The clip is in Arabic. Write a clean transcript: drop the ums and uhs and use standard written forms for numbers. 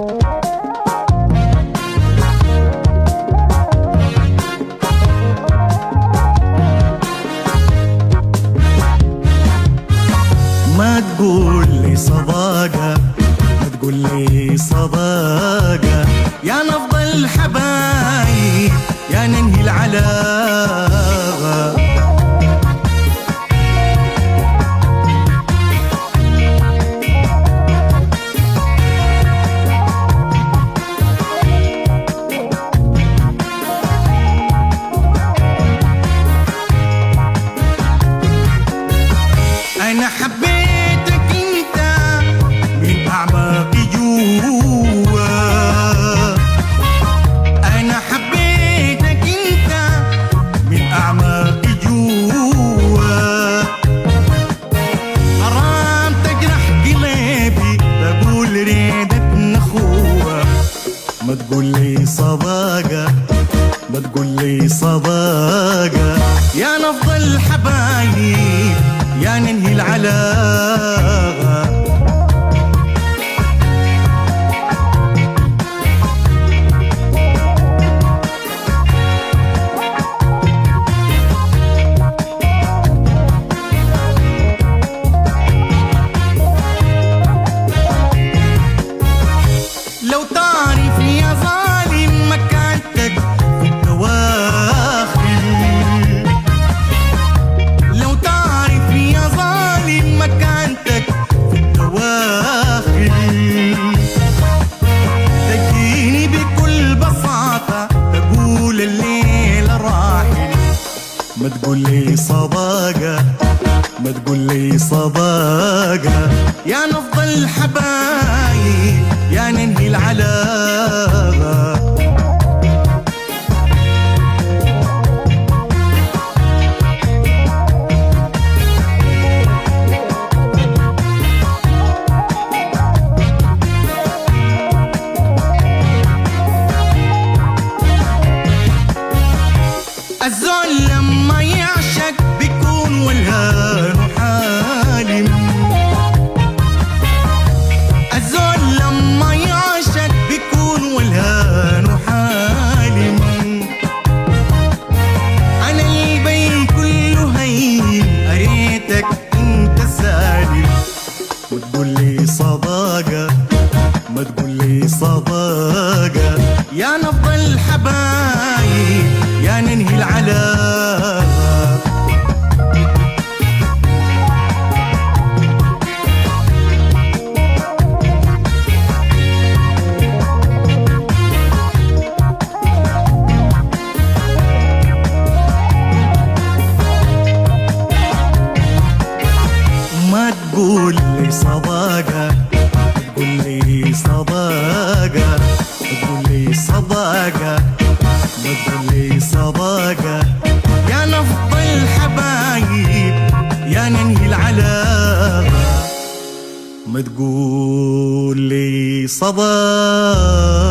ما تقول لي صداقة، ما تقول لي صداقة، يا نبض الحبايب يا ننهي العلاقة. أنا حبيتك أنت من أعماقي جوا، أنا حبيتك أنت من أعماقي جوا، حرام تجرح قلبي بقول ريدك نخوة. ما تقول لي صداقة، ما تقول لي صداقة، يا نبض الحبايب يا ننهي العلاقة. لو تعرف يا ظالم مكانتك في الدواخل، لو تعرف يا ظالم مكانتك في الدواخل، تجيني بكل بساطة تقول الليلة راحل. ما تقول لي صداقة، ما تقول لي صداقة، يا نبض الحبايب يا ننهي العلاقة. الزول لما يعشق بيكون والهان حالم، الزول لما يعشق بيكون والهان حالم، أنا البين كله هين أريتك أنت سالم. ما تقول لي صداقة، ما تقول لي صداقة، يا نبض الحبايب يا ننهي العلاقة. ما تقول لي صداقة، تقول لي صداقة، تقول لي صداقة، ما تقول لي صداقة، يا نبض الحبايب يا ننهي العلاقة. ما تقول لي صداقة.